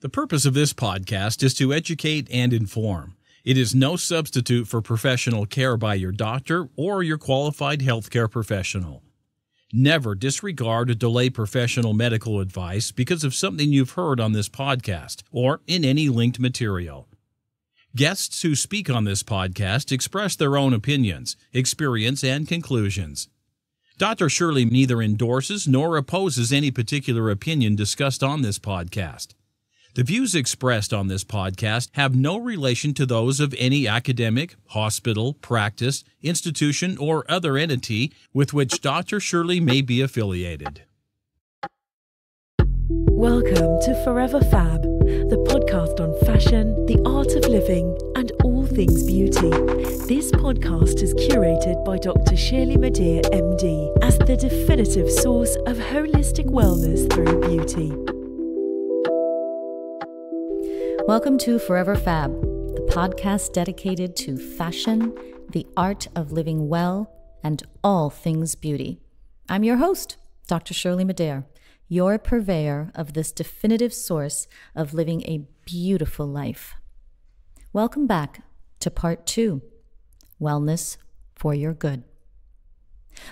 The purpose of this podcast is to educate and inform. It is no substitute for professional care by your doctor or your qualified healthcare professional. Never disregard or delay professional medical advice because of something you've heard on this podcast or in any linked material. Guests who speak on this podcast express their own opinions, experience, and conclusions. Dr. Shirley neither endorses nor opposes any particular opinion discussed on this podcast. The views expressed on this podcast have no relation to those of any academic, hospital, practice, institution, or other entity with which Dr. Shirley may be affiliated. Welcome to Forever Fab, the podcast on fashion, the art of living, and all things beauty. This podcast is curated by Dr. Shirley Madere, MD, as the definitive source of holistic wellness through beauty. Welcome to Forever Fab, the podcast dedicated to fashion, the art of living well, and all things beauty. I'm your host, Dr. Shirley Madere, your purveyor of this definitive source of living a beautiful life. Welcome back to Part 2, Wellness for Your Good.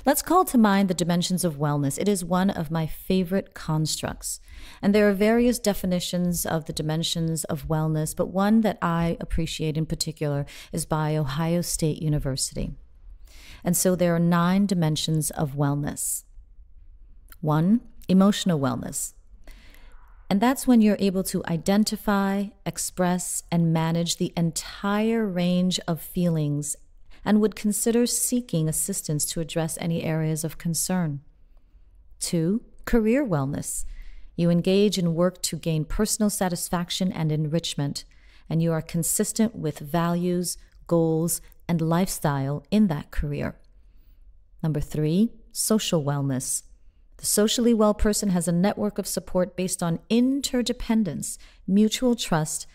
Let's call to mind the dimensions of wellness. It is one of my favorite constructs. And there are various definitions of the dimensions of wellness, but one that I appreciate in particular is by Ohio State University. And so there are 9 dimensions of wellness. 1, emotional wellness. And that's when you're able to identify, express, and manage the entire range of feelings and would consider seeking assistance to address any areas of concern. 2, career wellness. You engage in work to gain personal satisfaction and enrichment, and you are consistent with values, goals, and lifestyle in that career. 3, social wellness. The socially well person has a network of support based on interdependence, mutual trust,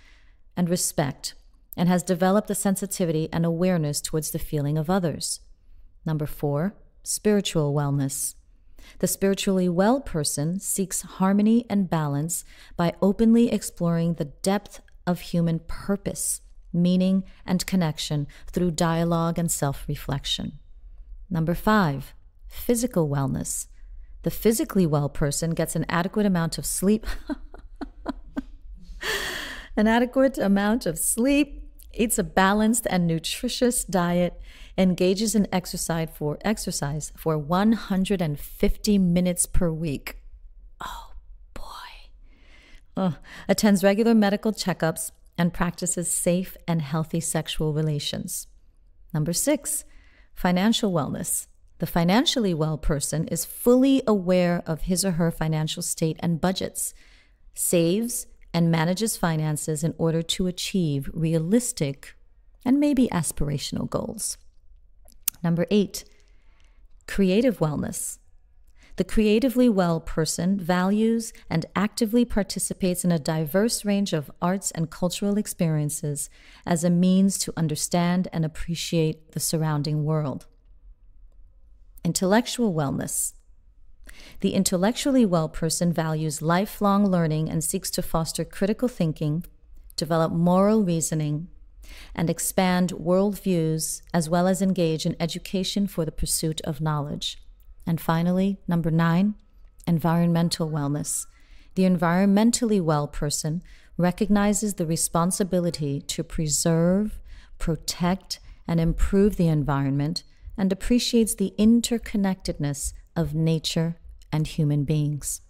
and respect, and has developed a sensitivity and awareness towards the feeling of others. 4, spiritual wellness. The spiritually well person seeks harmony and balance by openly exploring the depth of human purpose, meaning, and connection through dialogue and self-reflection. 5, physical wellness. The physically well person gets an adequate amount of sleep, eats a balanced and nutritious diet, engages in exercise for 150 minutes per week. Oh, boy. Attends regular medical checkups and practices safe and healthy sexual relations. 6, financial wellness. The financially well person is fully aware of his or her financial state and budgets, saves and manages finances in order to achieve realistic and maybe aspirational goals. 8, creative wellness. The creatively well person values and actively participates in a diverse range of arts and cultural experiences as a means to understand and appreciate the surrounding world. Intellectual wellness. The intellectually well person values lifelong learning and seeks to foster critical thinking, develop moral reasoning, and expand worldviews, as well as engage in education for the pursuit of knowledge. And finally, 9, environmental wellness. The environmentally well person recognizes the responsibility to preserve, protect, and improve the environment, and appreciates the interconnectedness of nature and human beings.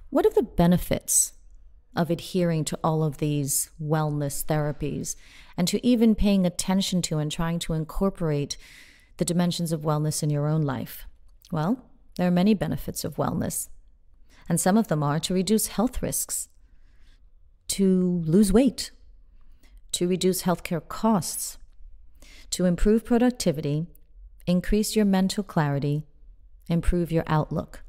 What are the benefits of adhering to all of these wellness therapies and to even paying attention to and trying to incorporate the dimensions of wellness in your own life? Well, there are many benefits of wellness, and some of them are to reduce health risks, to lose weight, to reduce healthcare costs, to improve productivity, increase your mental clarity, improve your outlook.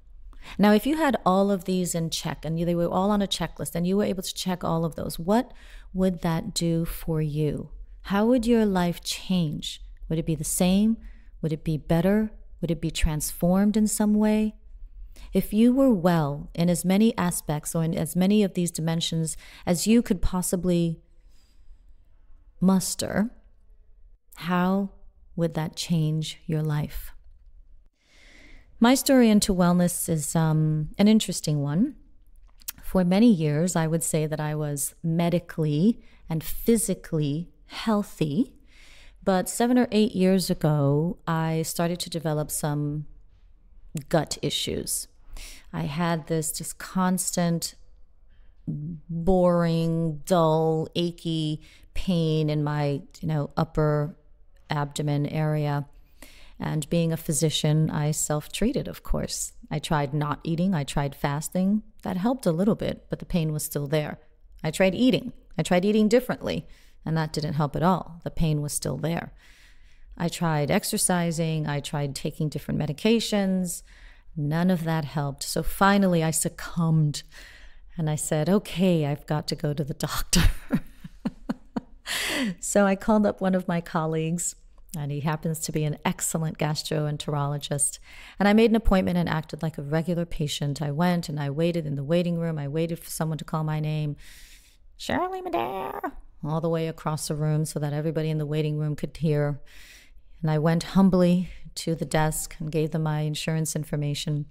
Now, if you had all of these in check and they were all on a checklist and you were able to check all of those, what would that do for you? How would your life change? Would it be the same? Would it be better? Would it be transformed in some way? If you were well in as many aspects or in as many of these dimensions as you could possibly muster, how would that change your life? My story into wellness is an interesting one. For many years, I would say that I was medically and physically healthy. But 7 or 8 years ago, I started to develop some gut issues. I had this just constant, boring, dull, achy pain in my, upper abdomen area. And being a physician, I self-treated, of course. I tried not eating. I tried fasting. That helped a little bit, but the pain was still there. I tried eating. I tried eating differently, and that didn't help at all. The pain was still there. I tried exercising. I tried taking different medications. None of that helped. So finally, I succumbed, and I said, okay, I've got to go to the doctor. So I called up one of my colleagues, and he happens to be an excellent gastroenterologist. And I made an appointment and acted like a regular patient. I went and I waited in the waiting room. I waited for someone to call my name, Shirley Madare, all the way across the room so that everybody in the waiting room could hear. And I went humbly to the desk and gave them my insurance information.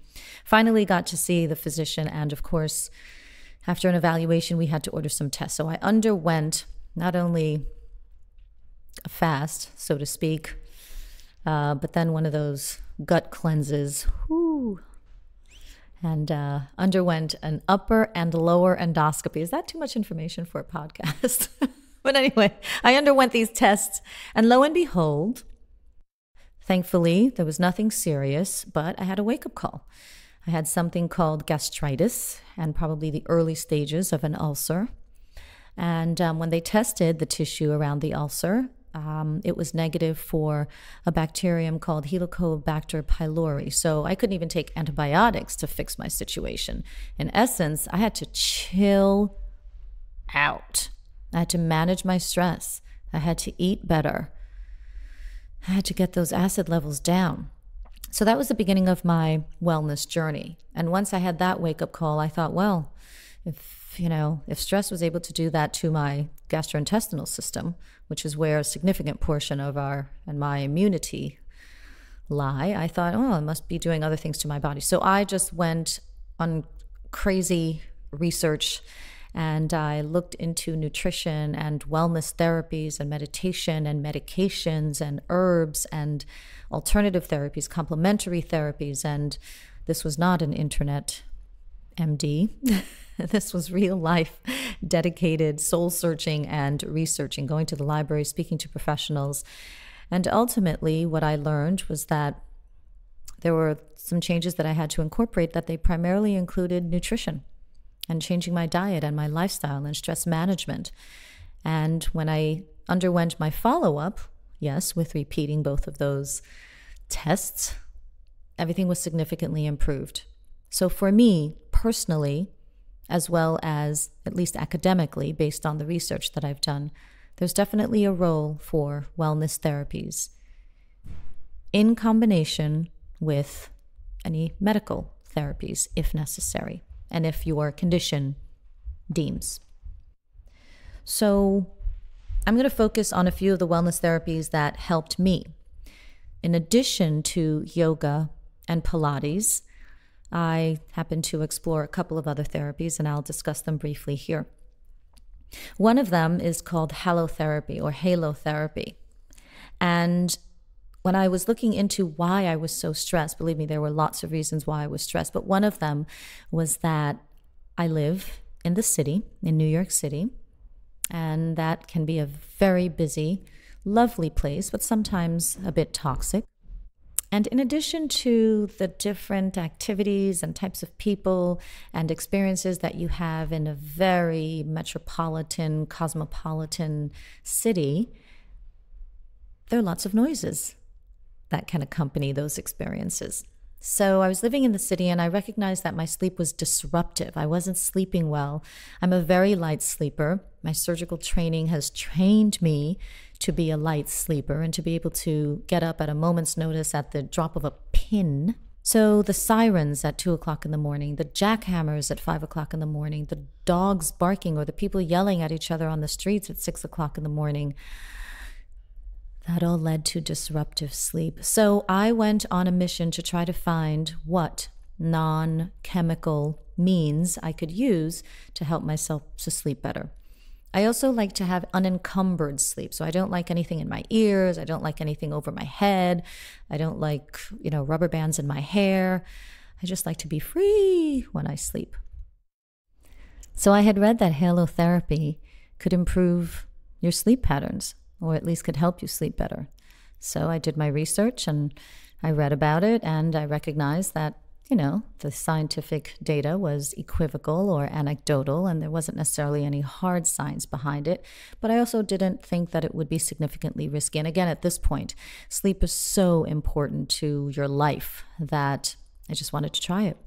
Finally got to see the physician. And of course, after an evaluation, we had to order some tests. So I underwent not only a fast, so to speak, but then one of those gut cleanses, and underwent an upper and lower endoscopy. Is that too much information for a podcast? But anyway, I underwent these tests, and lo and behold, thankfully, there was nothing serious, but I had a wake-up call. I had something called gastritis and probably the early stages of an ulcer. And when they tested the tissue around the ulcer, it was negative for a bacterium called Helicobacter pylori. So I couldn't even take antibiotics to fix my situation. In essence, I had to chill out. I had to manage my stress. I had to eat better. I had to get those acid levels down. So that was the beginning of my wellness journey. And once I had that wake-up call, I thought, well, if stress was able to do that to my gastrointestinal system, which is where a significant portion of my immunity lie, I thought, I must be doing other things to my body. So I just went on crazy research, and I looked into nutrition and wellness therapies and meditation and medications and herbs and alternative therapies, complementary therapies. And this was not an internet MD. This was real life, dedicated soul searching and researching, going to the library, speaking to professionals. And ultimately, what I learned was that there were some changes that I had to incorporate, that they primarily included nutrition and changing my diet and my lifestyle and stress management. And when I underwent my follow-up, yes, with repeating both of those tests, everything was significantly improved. So for me, personally, as well as at least academically, based on the research that I've done, there's definitely a role for wellness therapies in combination with any medical therapies if necessary, and if your condition deems. So I'm going to focus on a few of the wellness therapies that helped me. In addition to yoga and Pilates, I happen to explore a couple of other therapies, and I'll discuss them briefly here. One of them is called halotherapy or halotherapy. And when I was looking into why I was so stressed, believe me, there were lots of reasons why I was stressed, but one of them was that I live in the city, in New York City, and that can be a very busy, lovely place, but sometimes a bit toxic. And in addition to the different activities and types of people and experiences that you have in a very metropolitan, cosmopolitan city, there are lots of noises that can accompany those experiences. So I was living in the city, and I recognized that my sleep was disruptive. I wasn't sleeping well. I'm a very light sleeper. My surgical training has trained me to be a light sleeper and to be able to get up at a moment's notice at the drop of a pin, So the sirens at 2 o'clock in the morning, the jackhammers at 5 o'clock in the morning, the dogs barking or the people yelling at each other on the streets at 6 o'clock in the morning, that all led to disruptive sleep. So I went on a mission to try to find what non-chemical means I could use to help myself to sleep better. I also like to have unencumbered sleep. So I don't like anything in my ears. I don't like anything over my head. I don't like, rubber bands in my hair. I just like to be free when I sleep. So I had read that halotherapy could improve your sleep patterns, or at least could help you sleep better. So I did my research and I read about it, and I recognized that the scientific data was equivocal or anecdotal, and there wasn't necessarily any hard science behind it. But I also didn't think that it would be significantly risky. And again, at this point, sleep is so important to your life that I just wanted to try it.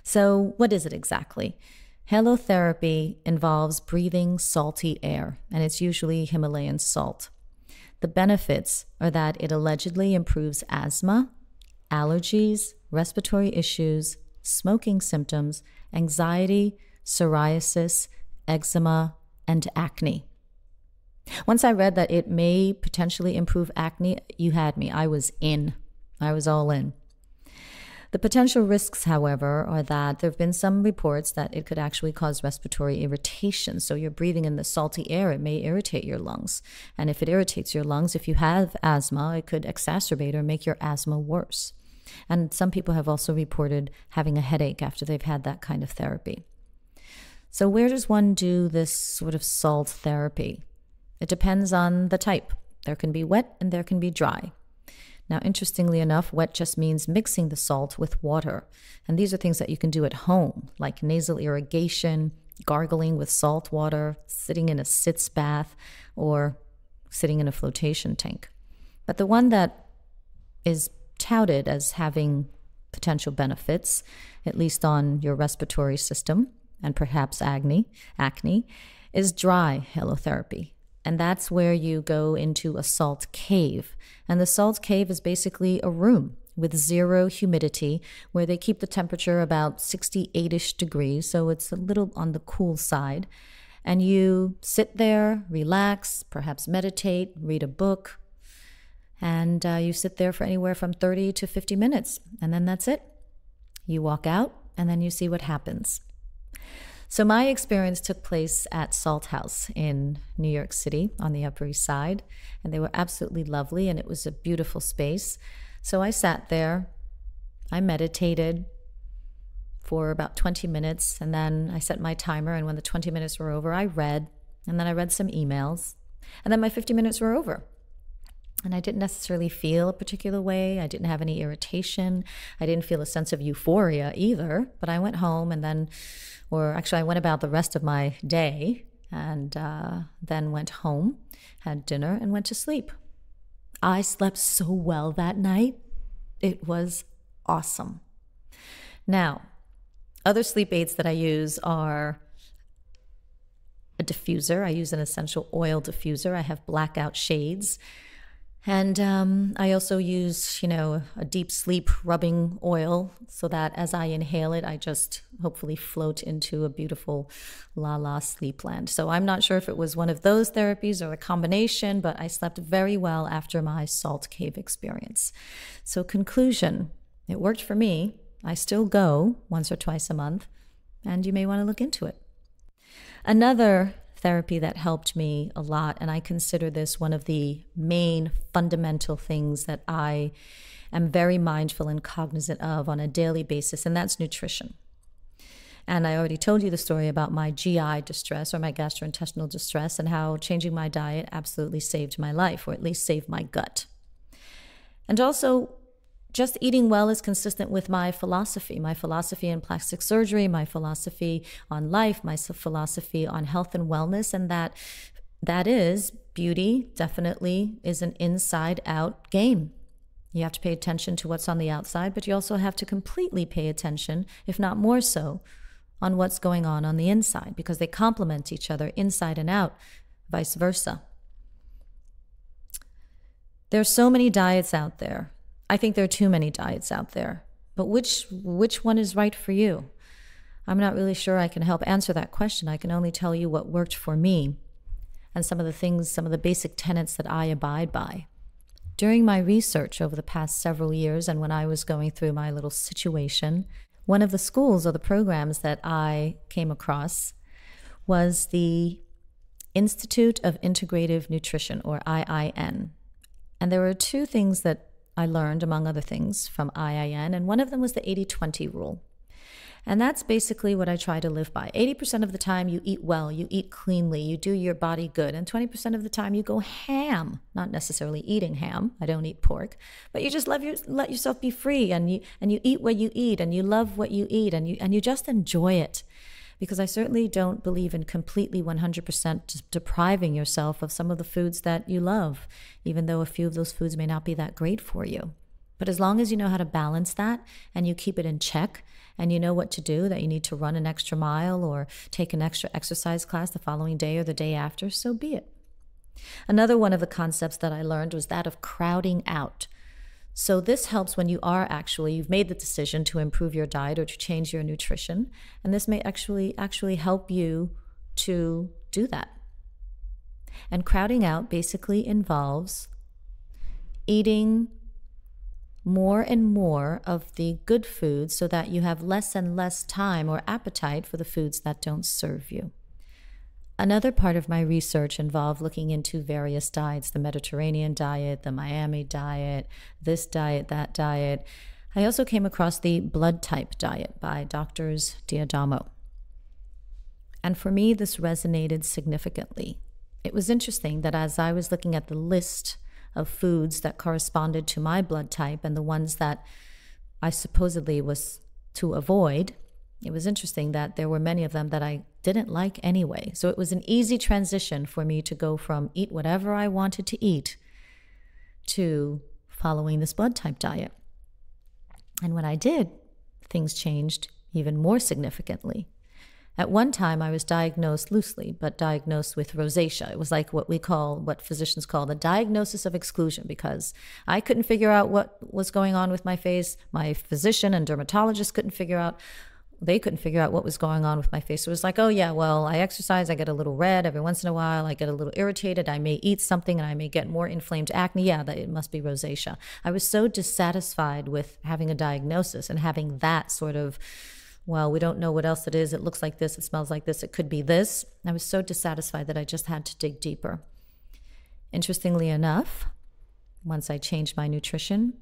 So what is it exactly? Halotherapy involves breathing salty air, and it's usually Himalayan salt. The benefits are that it allegedly improves asthma, allergies, respiratory issues, smoking symptoms, anxiety, psoriasis, eczema, and acne. Once I read that it may potentially improve acne, you had me. I was in. I was all in. The potential risks, however, are that there have been some reports that it could actually cause respiratory irritation. So you're breathing in the salty air, it may irritate your lungs. And if it irritates your lungs, if you have asthma, it could exacerbate or make your asthma worse. And some people have also reported having a headache after they've had that kind of therapy. So where does one do this sort of salt therapy? It depends on the type. There can be wet and there can be dry. Now, interestingly enough, wet just means mixing the salt with water. And these are things that you can do at home, like nasal irrigation, gargling with salt water, sitting in a sitz bath, or sitting in a flotation tank. But the one that is touted as having potential benefits, at least on your respiratory system and perhaps acne, is dry halotherapy. And that's where you go into a salt cave. And the salt cave is basically a room with zero humidity where they keep the temperature about 68-ish degrees. So it's a little on the cool side. And you sit there, relax, perhaps meditate, read a book. And you sit there for anywhere from 30 to 50 minutes. And then that's it. You walk out and then you see what happens. So my experience took place at Salt House in New York City on the Upper East Side, and they were absolutely lovely, and it was a beautiful space. So I sat there, I meditated for about 20 minutes, and then I set my timer, and when the 20 minutes were over, I read, and then I read some emails, and then my 50 minutes were over. And I didn't necessarily feel a particular way. I didn't have any irritation. I didn't feel a sense of euphoria either. But I went home and then, or actually I went about the rest of my day and then went home, had dinner, and went to sleep. I slept so well that night. It was awesome. Now, other sleep aids that I use are a diffuser. I use an essential oil diffuser. I have blackout shades. And I also use, a deep sleep rubbing oil so that as I inhale it, I just hopefully float into a beautiful la-la sleep land. So I'm not sure if it was one of those therapies or a combination, but I slept very well after my salt cave experience. So conclusion, it worked for me. I still go once or twice a month, and you may want to look into it. Another therapy that helped me a lot, and I consider this one of the main fundamental things that I am very mindful and cognizant of on a daily basis, and that's nutrition. And I already told you the story about my GI distress or my gastrointestinal distress and how changing my diet absolutely saved my life, or at least saved my gut. And also, just eating well is consistent with my philosophy in plastic surgery, my philosophy on life, my philosophy on health and wellness, and that is beauty definitely is an inside-out game. You have to pay attention to what's on the outside, but you also have to completely pay attention, if not more so, on what's going on the inside, because they complement each other inside and out, vice versa. There's so many diets out there. I think there are too many diets out there, But which one is right for you? I'm not really sure I can help answer that question. I can only tell you what worked for me and some of the basic tenets that I abide by. During my research over the past several years, and when I was going through my little situation, one of the schools or the programs that I came across was the Institute of Integrative Nutrition, or IIN. And there were two things that I learned, among other things, from IIN, and one of them was the 80-20 rule. And that's basically what I try to live by. 80% of the time you eat well, you eat cleanly, you do your body good, and 20% of the time you go ham. Not necessarily eating ham, I don't eat pork, but you just let yourself be free, and you eat what you eat, and you love what you eat, and you just enjoy it. Because I certainly don't believe in completely 100% depriving yourself of some of the foods that you love, even though a few of those foods may not be that great for you. But as long as you know how to balance that and you keep it in check and you know what to do, that you need to run an extra mile or take an extra exercise class the following day or the day after, so be it. Another one of the concepts that I learned was that of crowding out. So this helps when you've made the decision to improve your diet or to change your nutrition. And this may actually help you to do that. And crowding out basically involves eating more and more of the good foods so that you have less and less time or appetite for the foods that don't serve you. Another part of my research involved looking into various diets, the Mediterranean diet, the Miami diet, this diet, that diet. I also came across the blood type diet by Drs. D'Adamo. And for me, this resonated significantly. It was interesting that as I was looking at the list of foods that corresponded to my blood type and the ones that I supposedly was to avoid, it was interesting that there were many of them that I didn't like anyway. So it was an easy transition for me to go from eat whatever I wanted to eat to following this blood type diet. And when I did, things changed even more significantly. At one time, I was diagnosed loosely, but diagnosed with rosacea. It was like what physicians call the diagnosis of exclusion, because I couldn't figure out what was going on with my face. My physician and dermatologist couldn't figure out what was going on with my face. So it was like, oh yeah, well, I exercise, I get a little red every once in a while, I get a little irritated, I may eat something and I may get more inflamed acne. Yeah, it must be rosacea. I was so dissatisfied with having a diagnosis and having that sort of, well, we don't know what else it is. It looks like this, it smells like this, it could be this. I was so dissatisfied that I just had to dig deeper. Interestingly enough, once I changed my nutrition,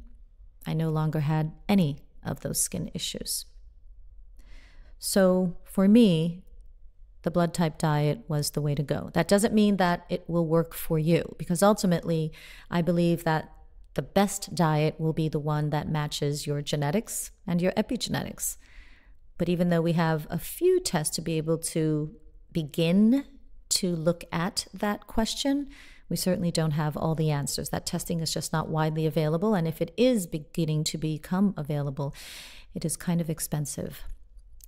I no longer had any of those skin issues. So for me, the blood type diet was the way to go. That doesn't mean that it will work for you, because ultimately I believe that the best diet will be the one that matches your genetics and your epigenetics. But even though we have a few tests to be able to begin to look at that question, we certainly don't have all the answers. That testing is just not widely available. And if it is beginning to become available, it is kind of expensive.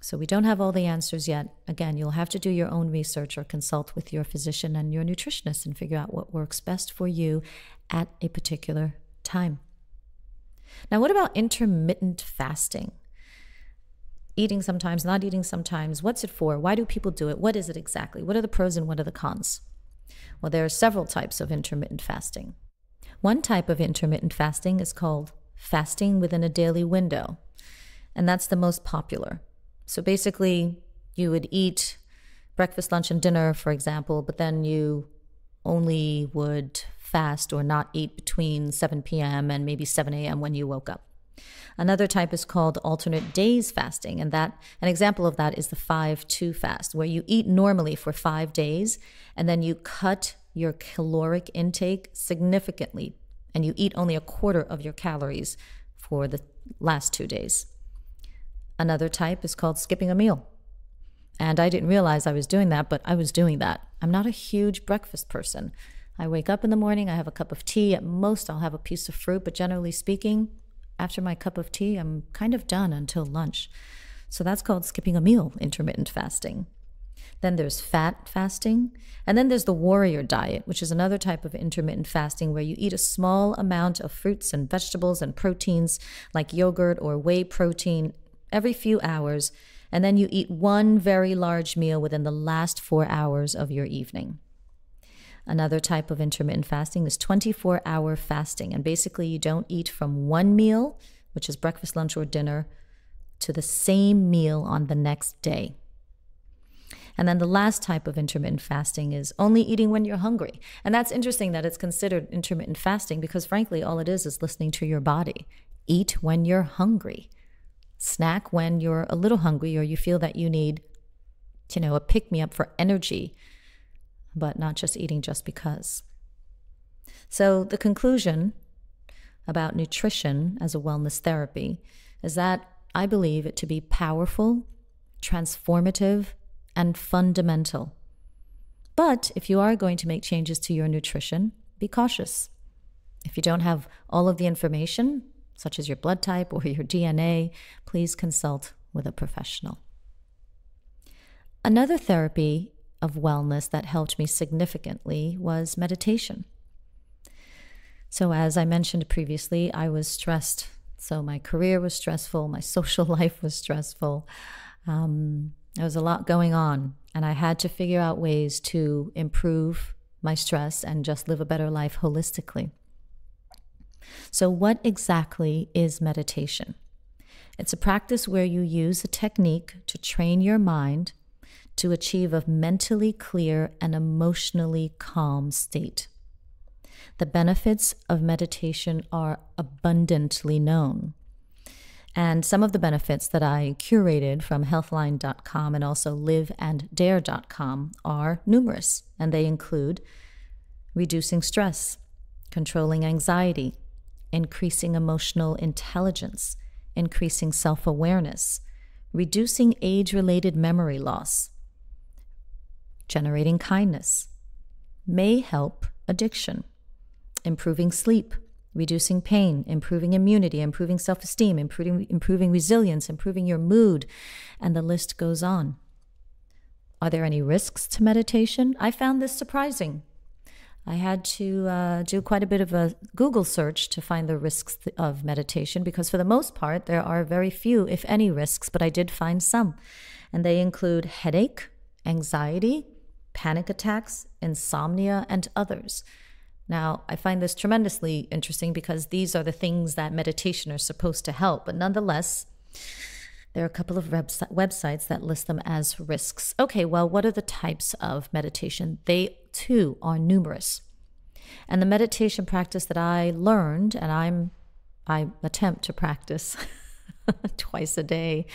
So we don't have all the answers yet. Again, you'll have to do your own research or consult with your physician and your nutritionist and figure out what works best for you at a particular time. Now, what about intermittent fasting? Eating sometimes, not eating sometimes. What's it for? Why do people do it? What is it exactly? What are the pros and what are the cons? Well, there are several types of intermittent fasting. One type of intermittent fasting is called fasting within a daily window, and that's the most popular. So basically, you would eat breakfast, lunch, and dinner, for example, but then you only would fast or not eat between 7 p.m. and maybe 7 a.m. when you woke up. Another type is called alternate days fasting, and an example of that is the 5-2 fast, where you eat normally for 5 days, and then you cut your caloric intake significantly, and you eat only a quarter of your calories for the last 2 days. Another type is called skipping a meal. And I didn't realize I was doing that, but I was doing that. I'm not a huge breakfast person. I wake up in the morning, I have a cup of tea. At most, I'll have a piece of fruit, but generally speaking, after my cup of tea, I'm kind of done until lunch. So that's called skipping a meal, intermittent fasting. Then there's fat fasting. And then there's the warrior diet, which is another type of intermittent fasting where you eat a small amount of fruits and vegetables and proteins like yogurt or whey protein every few hours. And then you eat one very large meal within the last 4 hours of your evening. Another type of intermittent fasting is 24-hour fasting. And basically you don't eat from one meal, which is breakfast, lunch, or dinner, to the same meal on the next day. And then the last type of intermittent fasting is only eating when you're hungry. And that's interesting that it's considered intermittent fasting because frankly, all it is listening to your body. Eat when you're hungry. Snack when you're a little hungry or you feel that you need, a pick-me-up for energy, but not just eating just because. So the conclusion about nutrition as a wellness therapy is that I believe it to be powerful, transformative, and fundamental. But if you are going to make changes to your nutrition, be cautious. If you don't have all of the information, such as your blood type or your DNA, please consult with a professional. Another therapy of wellness that helped me significantly was meditation. So as I mentioned previously, I was stressed. So my career was stressful, my social life was stressful. There was a lot going on, and I had to figure out ways to improve my stress and just live a better life holistically. So what exactly is meditation? It's a practice where you use a technique to train your mind to achieve a mentally clear and emotionally calm state. The benefits of meditation are abundantly known. And some of the benefits that I curated from healthline.com and also liveanddare.com are numerous, and they include reducing stress, controlling anxiety, increasing emotional intelligence, increasing self-awareness, reducing age-related memory loss, generating kindness, may help addiction, improving sleep, reducing pain, improving immunity, improving self-esteem, improving resilience, improving your mood, and the list goes on. Are there any risks to meditation? I found this surprising. I had to do quite a bit of a Google search to find the risks of meditation because for the most part, there are very few, if any, risks, but I did find some. And they include headache, anxiety, panic attacks, insomnia, and others. Now, I find this tremendously interesting because these are the things that meditation are supposed to help. But nonetheless, there are a couple of websites that list them as risks. Okay, well, what are the types of meditation? They, too, are numerous. And the meditation practice that I learned, and I attempt to practice twice a day,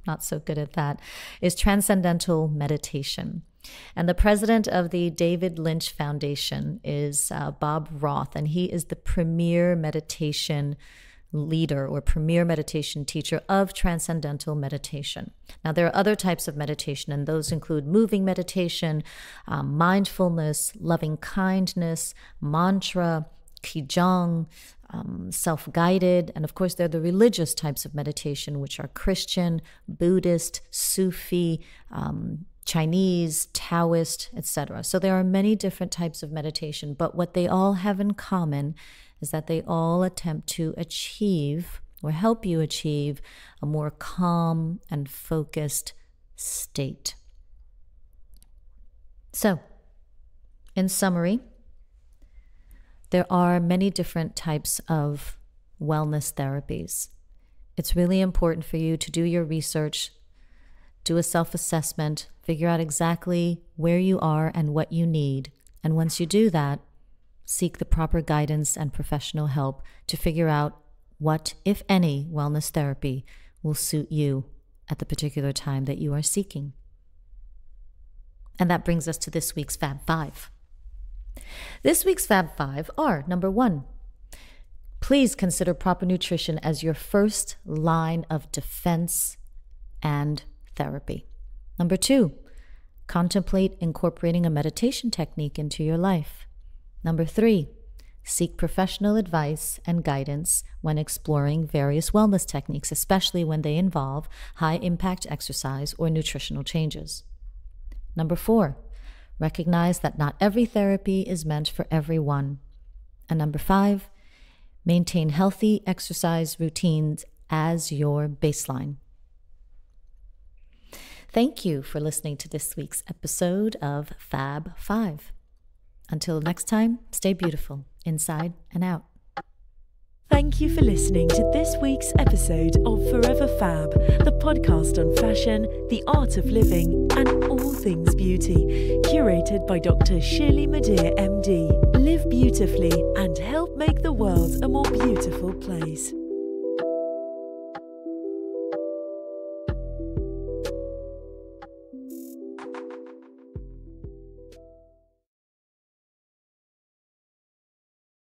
not so good at that, is transcendental meditation. And the president of the David Lynch Foundation is Bob Roth, and he is the premier meditation leader or premier meditation teacher of transcendental meditation. Now, there are other types of meditation, and those include moving meditation, mindfulness, loving kindness, mantra, qigong, self-guided, and of course, there are the religious types of meditation, which are Christian, Buddhist, Sufi, Chinese, Taoist, etc. So there are many different types of meditation, but what they all have in common is that they all attempt to achieve or help you achieve a more calm and focused state. So, in summary, there are many different types of wellness therapies. It's really important for you to do your research, do a self-assessment, figure out exactly where you are and what you need. And once you do that, seek the proper guidance and professional help to figure out what, if any, wellness therapy will suit you at the particular time that you are seeking. And that brings us to this week's Fab 5. This week's Fab 5 are, number 1, please consider proper nutrition as your first line of defense and therapy. Number 2, contemplate incorporating a meditation technique into your life. Number 3, seek professional advice and guidance when exploring various wellness techniques, especially when they involve high-impact exercise or nutritional changes. Number 4, recognize that not every therapy is meant for everyone. And number 5, maintain healthy exercise routines as your baseline. Thank you for listening to this week's episode of Fab 5. Until next time, stay beautiful, inside and out. Thank you for listening to this week's episode of Forever Fab, the podcast on fashion, the art of living, and all things beauty, curated by Dr. Shirley Madeir, MD. Live beautifully and help make the world a more beautiful place.